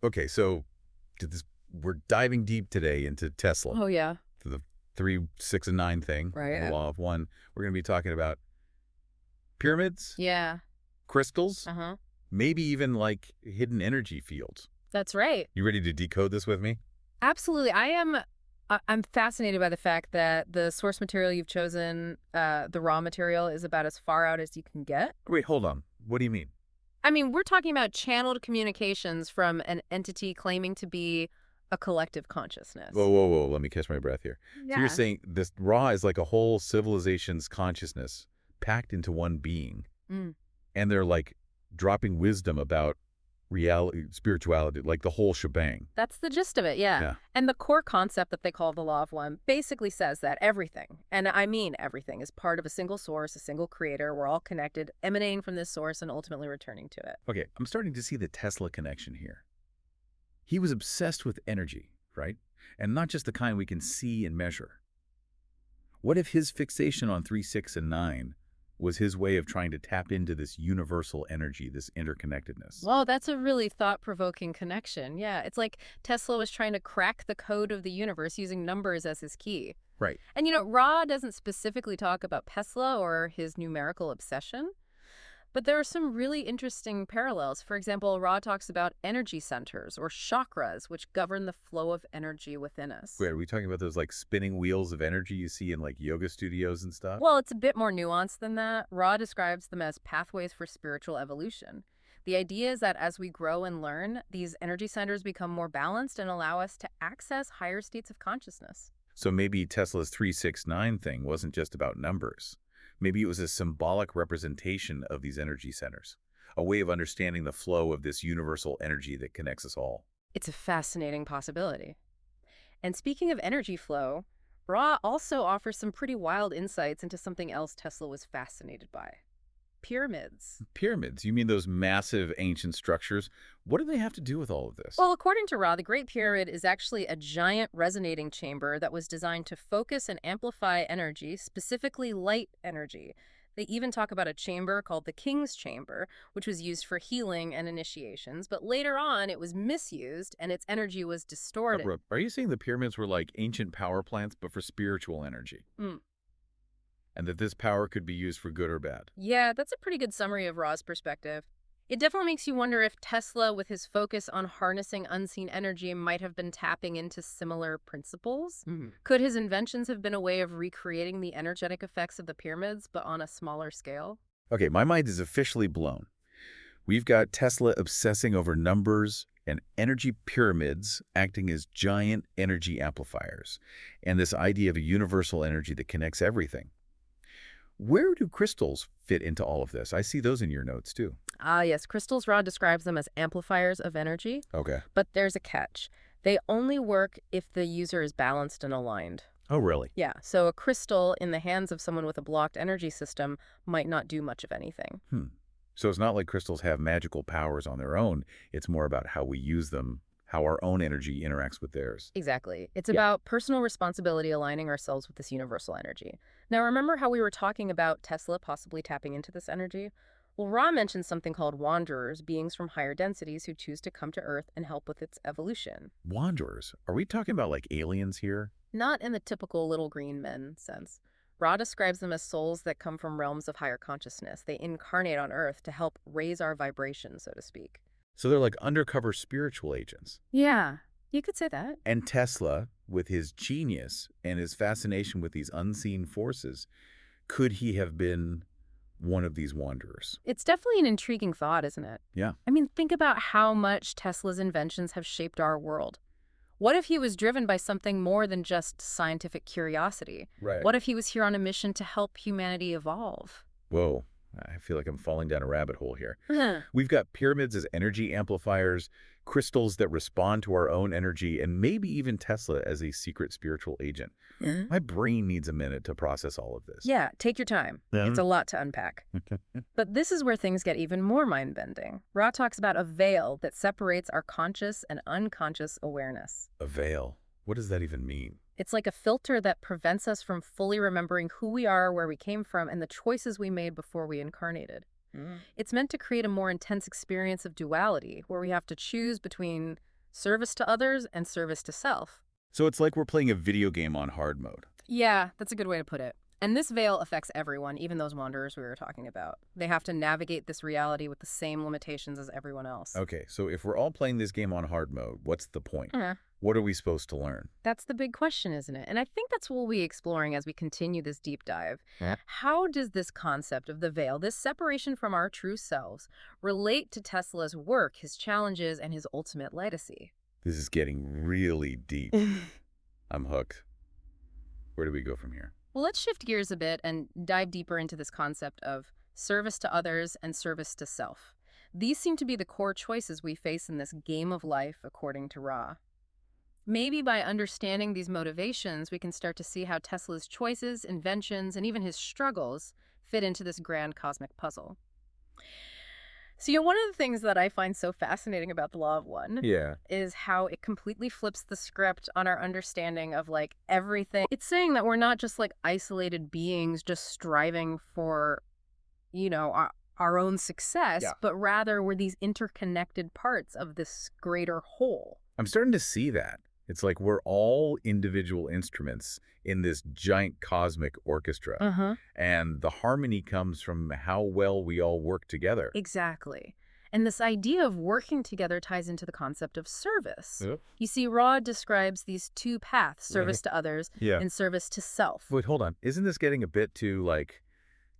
Okay, so we're diving deep today into Tesla, Oh, yeah. the 3, 6, and 9 thing, the Right. law of one. We're going to be talking about pyramids, Yeah. crystals, Uh-huh. maybe even like hidden energy fields. That's right. You ready to decode this with me? Absolutely. I'm fascinated by the fact that the source material you've chosen, the raw material, is about as far out as you can get. Wait, hold on. What do you mean? I mean, we're talking about channeled communications from an entity claiming to be a collective Whoa, consciousness. whoa, whoa. Let me catch my breath here. So you're Yeah. saying this raw is like a whole civilization's consciousness packed into one being, Mm. and they're like dropping wisdom about reality, spirituality, like the whole shebang. That's the gist of it, yeah. Yeah. And the core concept that they call the law of one basically says that everything, and I mean everything, is part of a single source, a single creator. We're all connected, emanating from this source and ultimately returning to it. Okay, I'm starting to see the Tesla connection here. He was obsessed with energy, right? And not just the kind we can see and measure. What if his fixation on 3, 6, and 9 was his way of trying to tap into this universal energy, this interconnectedness? Well, that's a really thought-provoking connection. Yeah, it's like Tesla was trying to crack the code of the universe using numbers as his key. Right. And Ra doesn't specifically talk about Tesla or his numerical obsession, but there are some really interesting parallels. For example, Ra talks about energy centers or chakras, which govern the flow of energy within us. Wait, are we talking about those like spinning wheels of energy you see in like yoga studios and stuff? Well, it's a bit more nuanced than that. Ra describes them as pathways for spiritual evolution. The idea is that as we grow and learn, these energy centers become more balanced and allow us to access higher states of consciousness. So maybe Tesla's 369 thing wasn't just about numbers. Maybe it was a symbolic representation of these energy centers, a way of understanding the flow of this universal energy that connects us all. It's a fascinating possibility. And speaking of energy flow, Ra also offers some pretty wild insights into something else Tesla was fascinated by: pyramids. Pyramids, you mean those massive ancient structures? What do they have to do with all of this? Well, according to Ra, the Great Pyramid is actually a giant resonating chamber that was designed to focus and amplify energy, specifically light energy. They even talk about a chamber called the King's Chamber, which was used for healing and initiations, but later on it was misused and its energy was distorted. Are you saying the pyramids were like ancient power plants, but for spiritual energy? Mm. And that this power could be used for good or bad? Yeah, that's a pretty good summary of Ra's perspective. It definitely makes you wonder if Tesla, with his focus on harnessing unseen energy, might have been tapping into similar principles. Could his inventions have been a way of recreating the energetic effects of the pyramids, but on a smaller scale? Okay, my mind is officially blown. We've got Tesla obsessing over numbers and energy pyramids acting as giant energy amplifiers, and this idea of a universal energy that connects everything. Where do crystals fit into all of this? I see those in your notes too. Ah, yes, crystals, Ra describes them as amplifiers of energy, Okay. but there's a catch. They only work if the user is balanced and aligned. Oh, really? Yeah, so a crystal in the hands of someone with a blocked energy system might not do much of anything. Hmm. So it's not like crystals have magical powers on their own. It's more about how we use them, how our own energy interacts with theirs. Exactly. It's Yeah. about personal responsibility aligning ourselves with this universal energy. Now, remember how we were talking about Tesla possibly tapping into this energy? Well, Ra mentioned something called wanderers, beings from higher densities who choose to come to Earth and help with its evolution. Wanderers. Are we talking about like aliens here? Not in the typical little green men sense. Ra describes them as souls that come from realms of higher consciousness. They incarnate on Earth to help raise our vibration, so to speak. So they're like undercover spiritual agents. Yeah, you could say that. And Tesla, with his genius and his fascination with these unseen forces, could he have been one of these wanderers? It's definitely an intriguing thought, isn't it? Yeah. I mean, think about how much Tesla's inventions have shaped our world. What if he was driven by something more than just scientific curiosity? Right. What if he was here on a mission to help humanity evolve? Whoa. I feel like I'm falling down a rabbit hole here. Huh. We've got pyramids as energy amplifiers, crystals that respond to our own energy, and maybe even Tesla as a secret spiritual agent. My brain needs a minute to process all of this. Yeah, take your time. Yeah. It's a lot to unpack. Okay. But this is where things get even more mind-bending. Ra talks about a veil that separates our conscious and unconscious awareness. A veil. What does that even mean? It's like a filter that prevents us from fully remembering who we are, where we came from, and the choices we made before we incarnated. It's meant to create a more intense experience of duality, where we have to choose between service to others and service to self. So it's like we're playing a video game on hard mode. Yeah, that's a good way to put it. And this veil affects everyone, even those wanderers we were talking about. They have to navigate this reality with the same limitations as everyone else. Okay, so if we're all playing this game on hard mode, what's the point? Uh, What are we supposed to learn? That's the big question, isn't it? And I think that's what we'll be exploring as we continue this deep dive. Yeah. How does this concept of the veil, this separation from our true selves, relate to Tesla's work, his challenges, and his ultimate legacy? This is getting really deep. I'm hooked. Where do we go from here? Well, let's shift gears a bit and dive deeper into this concept of service to others and service to self. These seem to be the core choices we face in this game of life, according to Ra. Maybe by understanding these motivations, we can start to see how Tesla's choices, inventions, and even his struggles fit into this grand cosmic puzzle. So, one of the things that I find so fascinating about the Law of One Yeah. is how it completely flips the script on our understanding of like everything. It's saying that we're not just like isolated beings just striving for, our own success, Yeah. but rather we're these interconnected parts of this greater whole. I'm starting to see that. It's like we're all individual instruments in this giant cosmic orchestra. Uh-huh. And the harmony comes from how well we all work together. Exactly. And this idea of working together ties into the concept of service. Yep. You see, Ra describes these two paths, service to others Yeah. and service to self. Wait, hold on. Isn't this getting a bit too, like,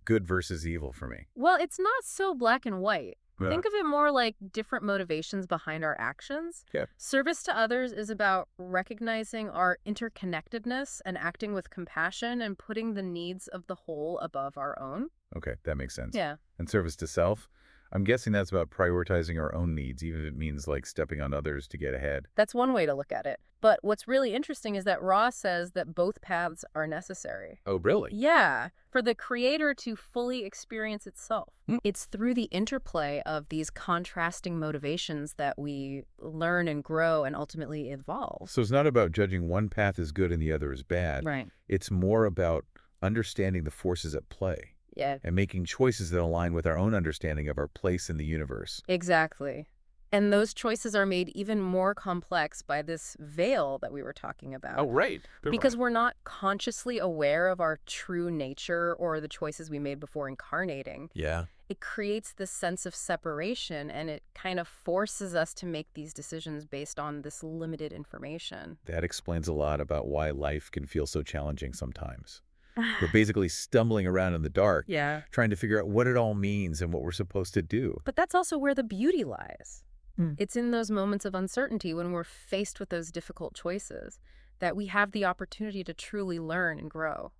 good versus evil for me? Well, it's not so black and white. Yeah. Think of it more like different motivations behind our actions. Yeah. Service to others is about recognizing our interconnectedness and acting with compassion and putting the needs of the whole above our own. Okay, that makes sense. Yeah. And service to self? I'm guessing that's about prioritizing our own needs, even if it means, like, stepping on others to get ahead. That's one way to look at it. But what's really interesting is that Ra says that both paths are necessary. Oh, really? Yeah, for the creator to fully experience itself. Hmm. It's through the interplay of these contrasting motivations that we learn and grow and ultimately evolve. So it's not about judging one path as good and the other as bad. Right. It's more about understanding the forces at play Yeah, and making choices that align with our own understanding of our place in the universe. exactly. And those choices are made even more complex by this veil that we were talking about. right. Because we're not consciously aware of our true nature or the choices we made before incarnating. Yeah. It creates this sense of separation, and it kind of forces us to make these decisions based on this limited information. That explains a lot about why life can feel so challenging sometimes. We're basically stumbling around in the dark, Yeah. trying to figure out what it all means and what we're supposed to do. But that's also where the beauty lies. Hmm. It's in those moments of uncertainty when we're faced with those difficult choices that we have the opportunity to truly learn and grow.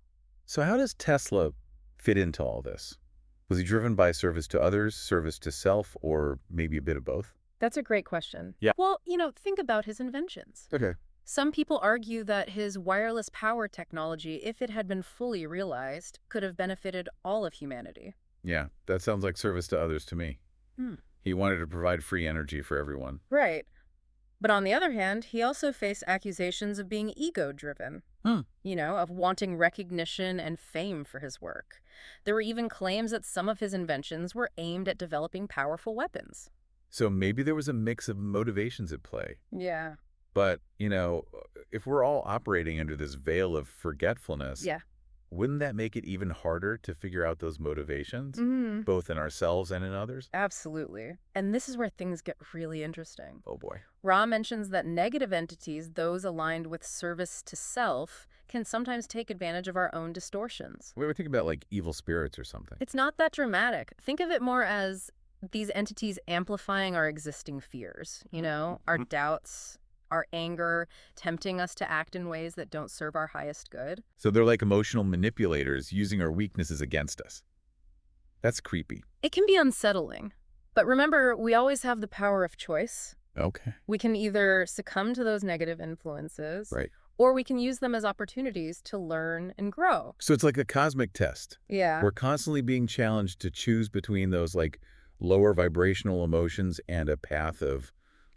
So how does Tesla fit into all this? Was he driven by service to others, service to self, or maybe a bit of both? That's a great question. Yeah. Well, think about his inventions. Okay. Some people argue that his wireless power technology, if it had been fully realized, could have benefited all of humanity. Yeah, that sounds like service to others to me. Hmm. He wanted to provide free energy for everyone. Right. But on the other hand, he also faced accusations of being ego-driven. Of wanting recognition and fame for his work. There were even claims that some of his inventions were aimed at developing powerful weapons. So maybe there was a mix of motivations at play. Yeah. But, if we're all operating under this veil of forgetfulness, Yeah. wouldn't that make it even harder to figure out those motivations, Mm-hmm. both in ourselves and in others? Absolutely. And this is where things get really interesting. Oh, boy. Ra mentions that negative entities, those aligned with service to self, can sometimes take advantage of our own distortions. We were thinking about, like, evil spirits or something. It's not that dramatic. Think of it more as these entities amplifying our existing fears, our doubts, our anger, tempting us to act in ways that don't serve our highest good. So they're like emotional manipulators using our weaknesses against us. That's creepy. It can be unsettling. But remember, we always have the power of choice. Okay. We can either succumb to those negative influences, Right. or we can use them as opportunities to learn and grow. So it's like a cosmic test. Yeah. We're constantly being challenged to choose between those, like, lower vibrational emotions and a path of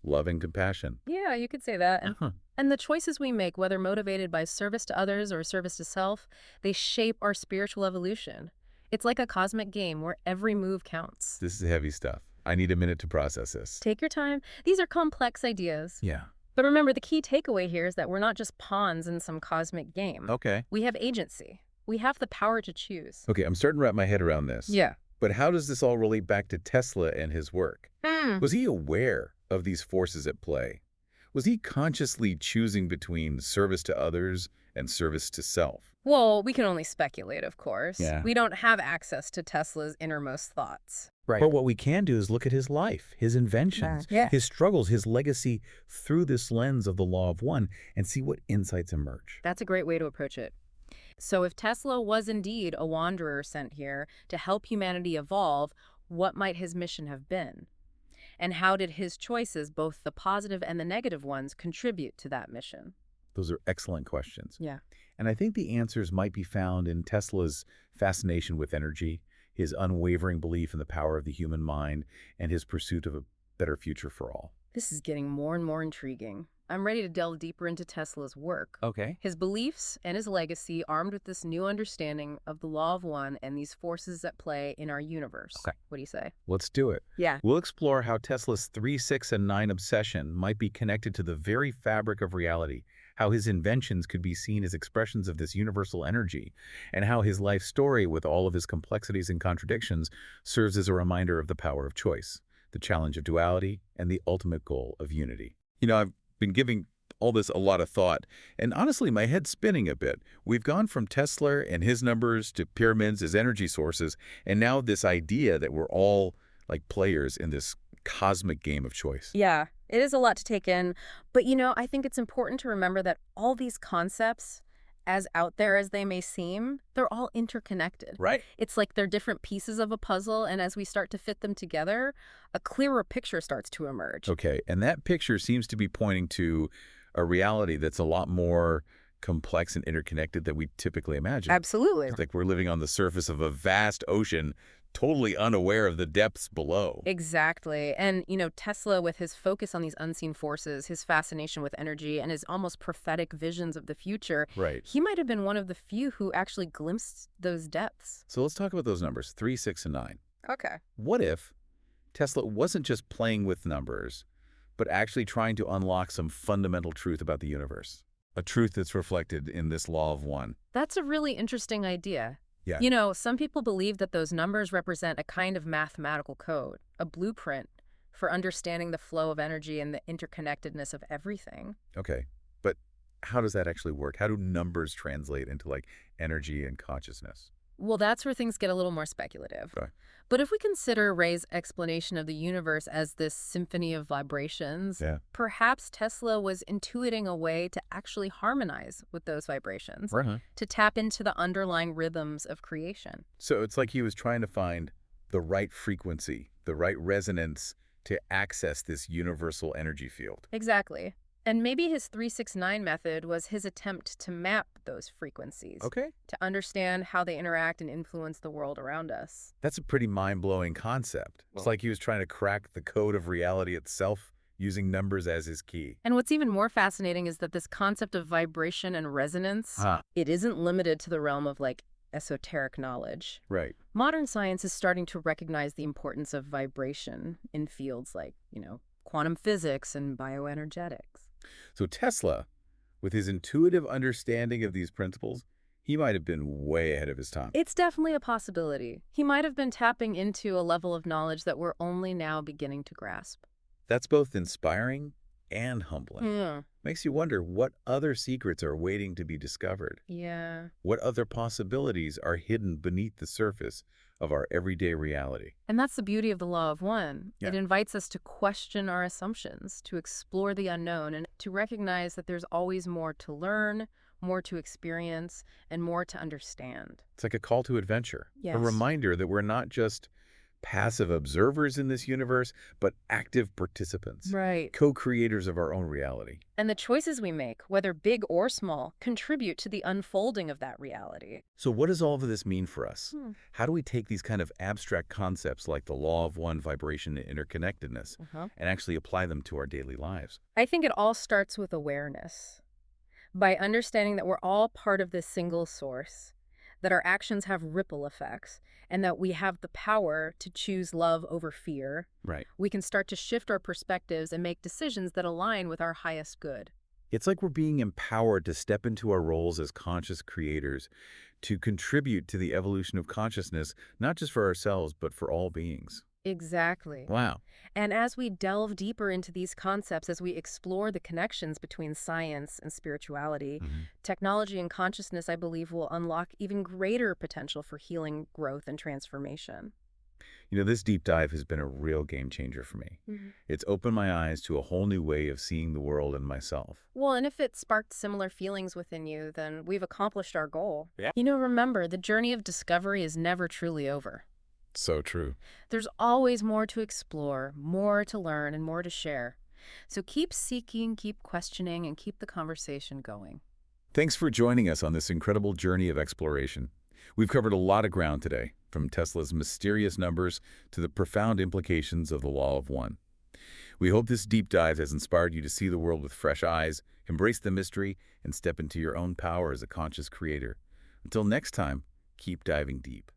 love and compassion. Yeah, you could say that. Uh-huh. And the choices we make, whether motivated by service to others or service to self, they shape our spiritual evolution. It's like a cosmic game where every move counts. This is heavy stuff. I need a minute to process this. Take your time. These are complex ideas. Yeah. But remember, the key takeaway here is that we're not just pawns in some cosmic game. Okay. We have agency. We have the power to choose. Okay, I'm starting to wrap my head around this. Yeah. But how does this all relate back to Tesla and his work? Hmm. Was he aware of these forces at play? Was he consciously choosing between service to others and service to self? Well, we can only speculate, of course. Yeah. We don't have access to Tesla's innermost thoughts. Right. But what we can do is look at his life, his inventions, Yeah. his struggles, his legacy through this lens of the law of one and see what insights emerge. That's a great way to approach it. So if Tesla was indeed a wanderer sent here to help humanity evolve, what might his mission have been? And how did his choices, both the positive and the negative ones, contribute to that mission? Those are excellent questions. Yeah. And I think the answers might be found in Tesla's fascination with energy, his unwavering belief in the power of the human mind, and his pursuit of a better future for all. This is getting more and more intriguing. I'm ready to delve deeper into Tesla's work. Okay. His beliefs and his legacy, armed with this new understanding of the law of one and these forces at play in our universe. Okay. What do you say? Let's do it. Yeah. We'll explore how Tesla's 3, 6, and 9 obsession might be connected to the very fabric of reality, how his inventions could be seen as expressions of this universal energy, and how his life story, with all of his complexities and contradictions, serves as a reminder of the power of choice, the challenge of duality, and the ultimate goal of unity. You know, I've been giving all this a lot of thought, and honestly, my head's spinning a bit. We've gone from Tesla and his numbers to pyramids as energy sources, and now this idea that we're all like players in this cosmic game of choice. Yeah, it is a lot to take in. But, I think it's important to remember that all these concepts, as out there as they may seem, they're all interconnected. Right. It's like they're different pieces of a puzzle, and as we start to fit them together, a clearer picture starts to emerge. Okay, and that picture seems to be pointing to a reality that's a lot more complex and interconnected than we typically imagine. Absolutely. It's like we're living on the surface of a vast ocean, totally unaware of the depths below. Exactly. And, Tesla, with his focus on these unseen forces, his fascination with energy, and his almost prophetic visions of the future, Right. he might have been one of the few who actually glimpsed those depths. So let's talk about those numbers, 3, 6, and 9. Okay. What if Tesla wasn't just playing with numbers, but actually trying to unlock some fundamental truth about the universe? A truth that's reflected in this law of one. That's a really interesting idea. Yeah. Some people believe that those numbers represent a kind of mathematical code, a blueprint for understanding the flow of energy and the interconnectedness of everything. Okay, but how does that actually work? How do numbers translate into like energy and consciousness? Well, that's where things get a little more speculative. Okay. But if we consider Ray's explanation of the universe as this symphony of vibrations, Yeah. perhaps Tesla was intuiting a way to actually harmonize with those vibrations, Right. to tap into the underlying rhythms of creation. So it's like he was trying to find the right frequency, the right resonance to access this universal energy field. Exactly. And maybe his 369 method was his attempt to map those frequencies, Okay. to understand how they interact and influence the world around us. That's a pretty mind-blowing concept. It's like he was trying to crack the code of reality itself using numbers as his key. And what's even more fascinating is that this concept of vibration and resonance, it isn't limited to the realm of esoteric knowledge. Right. Modern science is starting to recognize the importance of vibration in fields like, quantum physics and bioenergetics. So Tesla, with his intuitive understanding of these principles, he might have been way ahead of his time. It's definitely a possibility. He might have been tapping into a level of knowledge that we're only now beginning to grasp. That's both inspiring and humbling. Yeah. Makes you wonder what other secrets are waiting to be discovered. Yeah. What other possibilities are hidden beneath the surface of our everyday reality? And that's the beauty of the law of one. Yeah. It invites us to question our assumptions, to explore the unknown, and to recognize that there's always more to learn, more to experience, and more to understand. It's like a call to adventure. Yes. A reminder that we're not just passive observers in this universe, but active participants. Right. Co-creators of our own reality. And the choices we make, whether big or small, contribute to the unfolding of that reality. So what does all of this mean for us? How do we take these kind of abstract concepts like the law of one, vibration, and interconnectedness and actually apply them to our daily lives? I think it all starts with awareness. By understanding that we're all part of this single source, that our actions have ripple effects, and that we have the power to choose love over fear, Right. we can start to shift our perspectives and make decisions that align with our highest good. It's like we're being empowered to step into our roles as conscious creators, to contribute to the evolution of consciousness, not just for ourselves, but for all beings. Exactly. Wow. And as we delve deeper into these concepts, as we explore the connections between science and spirituality, Mhm. technology and consciousness, I believe, will unlock even greater potential for healing, growth, and transformation. This deep dive has been a real game changer for me. Mhm. It's opened my eyes to a whole new way of seeing the world and myself. Well, and if it sparked similar feelings within you, then we've accomplished our goal. Yeah. Remember, the journey of discovery is never truly over. So true. There's always more to explore, more to learn, and more to share. So keep seeking, keep questioning, and keep the conversation going. Thanks for joining us on this incredible journey of exploration. We've covered a lot of ground today, from Tesla's mysterious numbers to the profound implications of the Law of One. We hope this deep dive has inspired you to see the world with fresh eyes, embrace the mystery, and step into your own power as a conscious creator. Until next time, keep diving deep.